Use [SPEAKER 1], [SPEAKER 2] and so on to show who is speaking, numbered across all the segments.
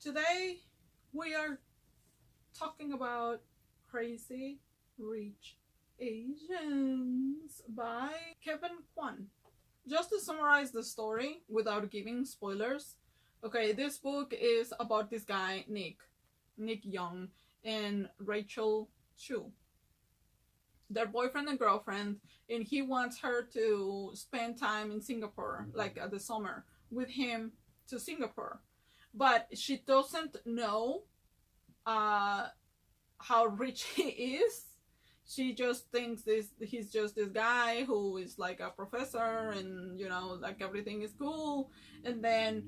[SPEAKER 1] Today we are talking about Crazy Rich Asians by Kevin Kwan. Just to summarize the story without giving spoilers, okay, this book is about this guy, Nick Young, and Rachel Chu. They're boyfriend and girlfriend, and he wants her to spend time in Singapore, like at the summer, with him to Singapore. But she doesn't know uh, how rich he is. She just thinks he's just this guy who is like a professor, and like everything is cool. And then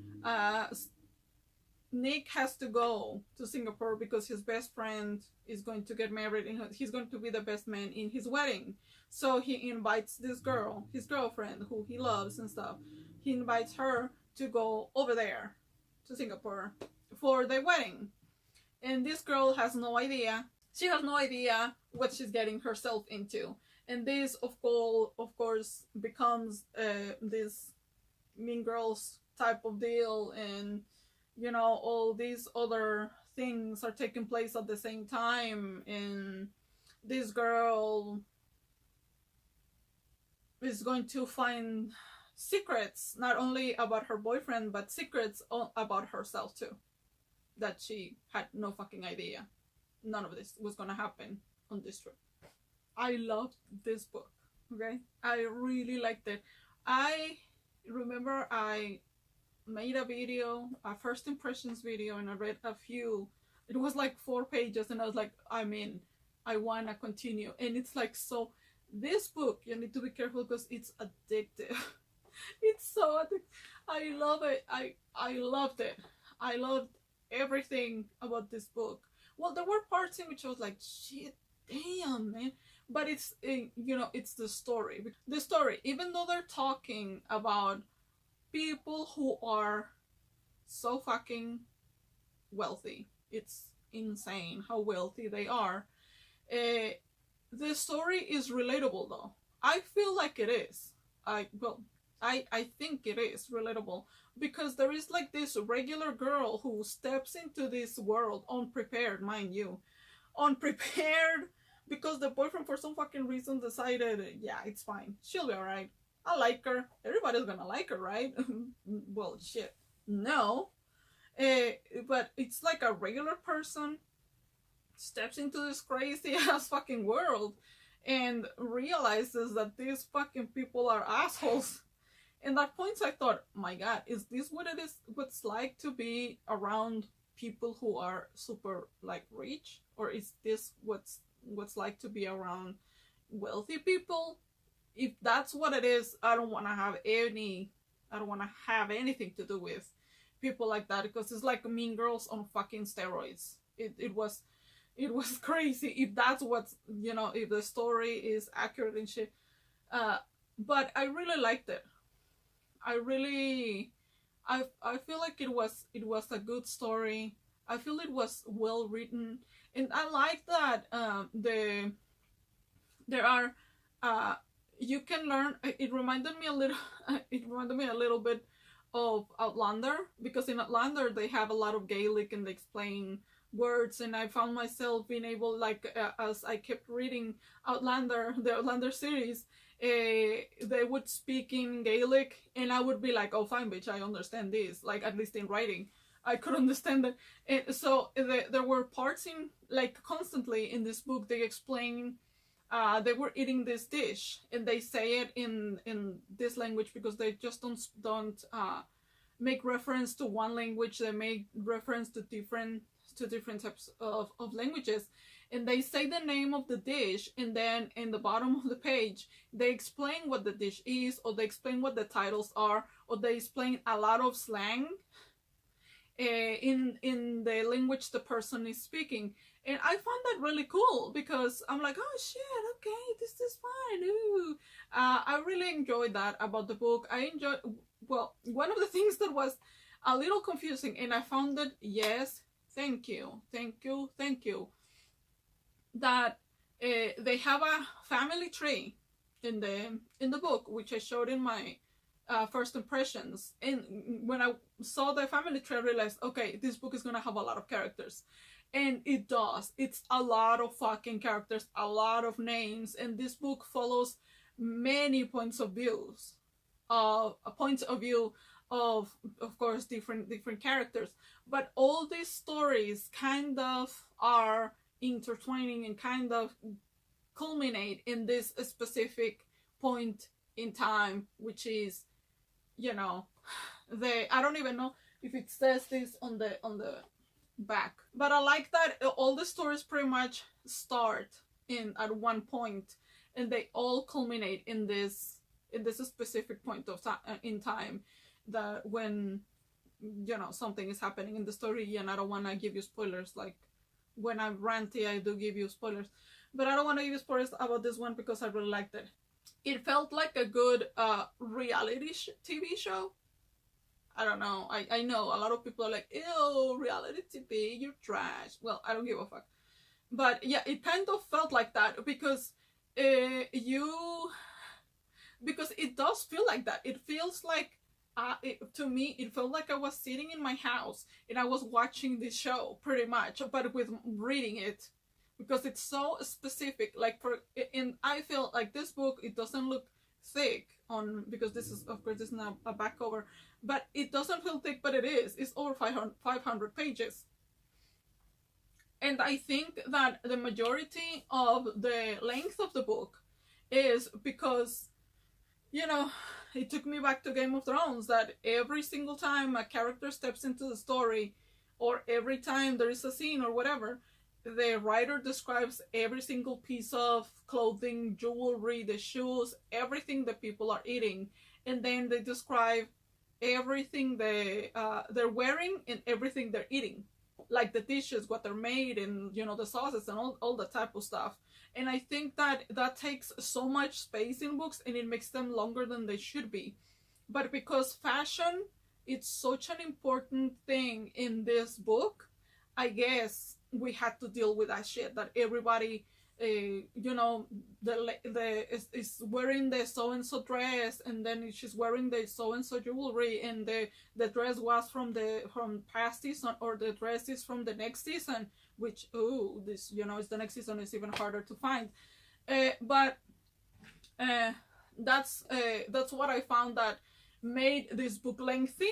[SPEAKER 1] Nick has to go to Singapore because his best friend is going to get married and he's going to be the best man in his wedding. So he invites this girl, his girlfriend, who he loves and stuff. He invites her to go over there to Singapore for the wedding. And this girl has no idea. She has no idea what she's getting herself into. And this, of course, becomes this Mean Girls type of deal, and all these other things are taking place at the same time, and this girl is going to find secrets not only about her boyfriend but secrets about herself too, that she had no fucking idea none of this was gonna happen on this trip. I loved this book. Okay, I really liked it. I remember I made a first impressions video, and I read a few. It was like 4 pages, and I was like, I'm in. I wanna continue. And it's like, so this book, you need to be careful because it's addictive. It's so addictive. I love it. I loved it. I loved everything about this book. Well, there were parts in which I was like, shit, damn, man. But it's it's the story. The story, even though they're talking about people who are so fucking wealthy, it's insane how wealthy they are. The story is relatable though. I feel like it is. I think it is relatable because there is like this regular girl who steps into this world unprepared, mind you. Unprepared because the boyfriend for some fucking reason decided, yeah, it's fine. She'll be alright. I like her. Everybody's gonna like her, right? Well, shit. No. But it's like a regular person steps into this crazy ass fucking world and realizes that these fucking people are assholes. And at points I thought, my god, is this what it is, what's like to be around people who are super like rich? Or is this what's like to be around wealthy people? If that's what it is, I don't want to have anything to do with people like that, because it's like Mean Girls on fucking steroids. It was crazy if that's what's, if the story is accurate and shit. But I really liked it. I feel like it was a good story. I feel it was well written, and I like that there are you can learn. It reminded me a little bit of Outlander, because in Outlander they have a lot of Gaelic and they explain words, and I found myself being able, like, as I kept reading the Outlander series, they would speak in Gaelic, and I would be like, oh fine bitch, I understand this, like, at least in writing I could understand it. And so there were parts in, like, constantly in this book they explain they were eating this dish, and they say it in this language because they just don't make reference to one language. They make reference to different types of languages, and they say the name of the dish, and then in the bottom of the page they explain what the dish is, or they explain what the titles are, or they explain a lot of slang in the language the person is speaking. And I found that really cool because I'm like, oh shit, okay, this is fine. Ooh. I really enjoyed that about the book. Well, one of the things that was a little confusing, and I found that, yes, thank you, that they have a family tree in the book, which I showed in my first impressions. And when I saw the family tree, I realized, okay, this book is gonna have a lot of characters. And it does. It's a lot of fucking characters, a lot of names, and this book follows many points of views, of course, different characters. But all these stories kind of are intertwining and kind of culminate in this specific point in time, which is, you know, I don't even know if it says this on the back, but I like that all the stories pretty much start in at one point, and they all culminate in this specific point of time in time, that when, you know, something is happening in the story. And I don't want to give you spoilers. Like, when I'm ranty, I do give you spoilers, but I don't want to give you spoilers about this one because I really liked it. It felt like a good reality TV show. I don't know. I know a lot of people are like, ew, reality TV, you're trash. Well, I don't give a fuck. But yeah, it kind of felt like that because because it does feel like that. It feels like, to me, it felt like I was sitting in my house and I was watching this show pretty much, but with reading it, because it's so specific. Like, and I feel like this book, it doesn't look thick on, because this is, of course, this is not a back cover, but it doesn't feel thick, but it is. It's over 500 pages. And I think that the majority of the length of the book is because, you know, it took me back to Game of Thrones, that every single time a character steps into the story, or every time there is a scene or whatever, the writer describes every single piece of clothing, jewelry, the shoes, everything that people are eating, and then they describe everything they're wearing and everything they're eating, like the dishes, what they're made, and, you know, the sauces and all the type of stuff. And I think that takes so much space in books, and it makes them longer than they should be. But because fashion, it's such an important thing in this book, I guess we had to deal with that shit, that everybody, you know, is wearing the so and so dress, and then she's wearing the so and so jewelry, and the dress was from past season, or the dress is from the next season, which, oh, this, you know, is the next season, is even harder to find. But that's what I found that made this book lengthy.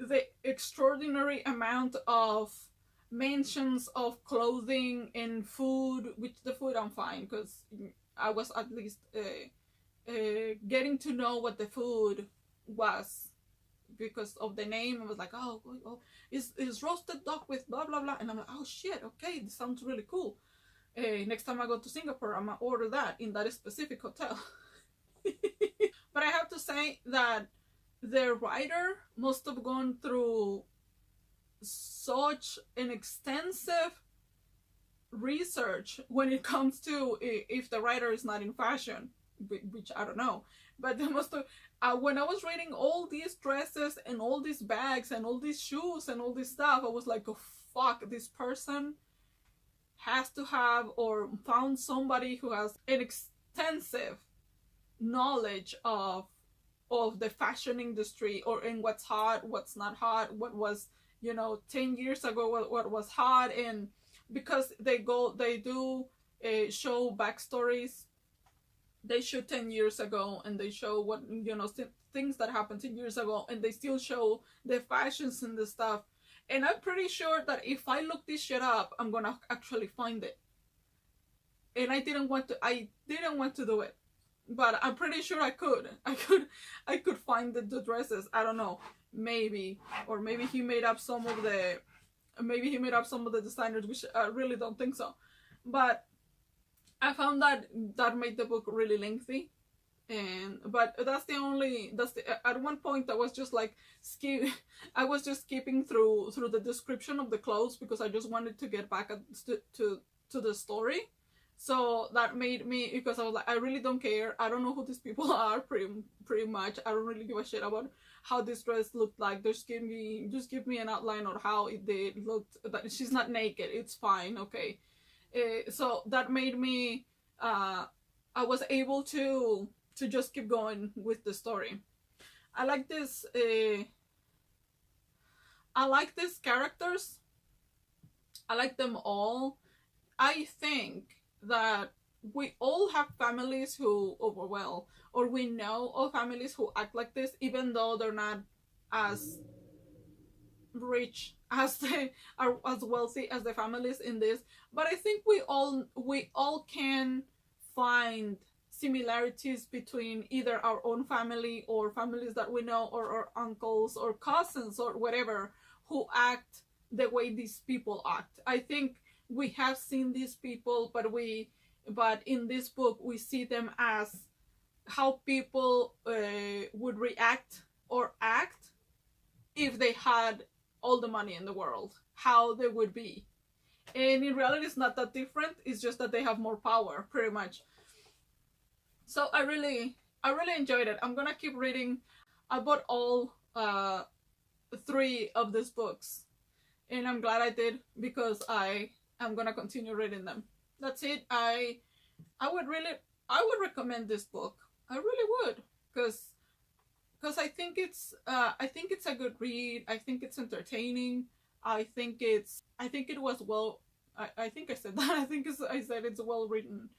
[SPEAKER 1] the extraordinary amount of mentions of clothing and food, which the food I'm fine, because I was at least getting to know what the food was because of the name. I was like, oh, is roasted duck with blah blah blah, and I'm like, oh shit, okay, this sounds really cool. Next time I go to Singapore, I'm gonna order that in that specific hotel. But I have to say that the writer must have gone through such an extensive research when it comes to, if the writer is not in fashion, which I don't know, but they must have, when I was reading all these dresses and all these bags and all these shoes and all this stuff, I was like, oh fuck, this person has to have, or found somebody who has an extensive knowledge of the fashion industry, or in what's hot, what's not hot, what was, you know, 10 years ago, what was hot. And because they do show backstories, they show 10 years ago, and they show what, you know, things that happened 10 years ago, and they still show the fashions and the stuff. And I'm pretty sure that if I look this shit up, I'm gonna actually find it. And I didn't want to do it, but I'm pretty sure I could find the dresses. I don't know, maybe he made up some of the designers, which I really don't think so. But I found that made the book really lengthy. But at one point I was just like skipping through the description of the clothes, because I just wanted to get back to the story. So that made me, because I was like, I really don't care. I don't know who these people are, pretty much. I don't really give a shit about how this dress looked like. Just give me an outline of how it looked. That she's not naked. It's fine, okay. So that made me, I was able to to just keep going with the story. I like this. I like these characters. I like them all. I think that we all have families who, or we know of families who act like this, even though they're not as rich as they are, as wealthy as the families in this. But I think we all can find similarities between either our own family or families that we know, or our uncles or cousins or whatever, who act the way these people act. I think we have seen these people, but in this book we see them as how people would react or act if they had all the money in the world, how they would be. And in reality it's not that different, it's just that they have more power, pretty much. So I really enjoyed it. I'm gonna keep reading. I bought all 3 of these books, and I'm glad I did, because I am gonna continue reading them. That's it. I would recommend this book. I really would, because I think it's a good read. I think it's entertaining. I think it was well. I think I said that. I said it's well written.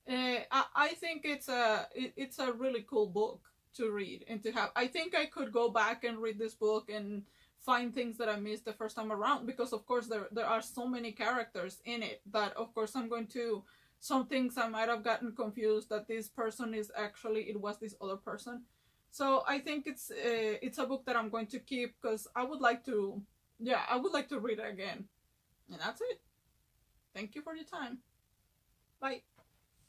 [SPEAKER 1] I think it's a really cool book to read and to have. I think I could go back and read this book and find things that I missed the first time around, because of course there are so many characters in it that of course I'm going to, some things I might have gotten confused, that this person is actually, it was this other person. So I think it's a book that I'm going to keep, because I would like to read it again. And that's it. Thank you for your time. Bye.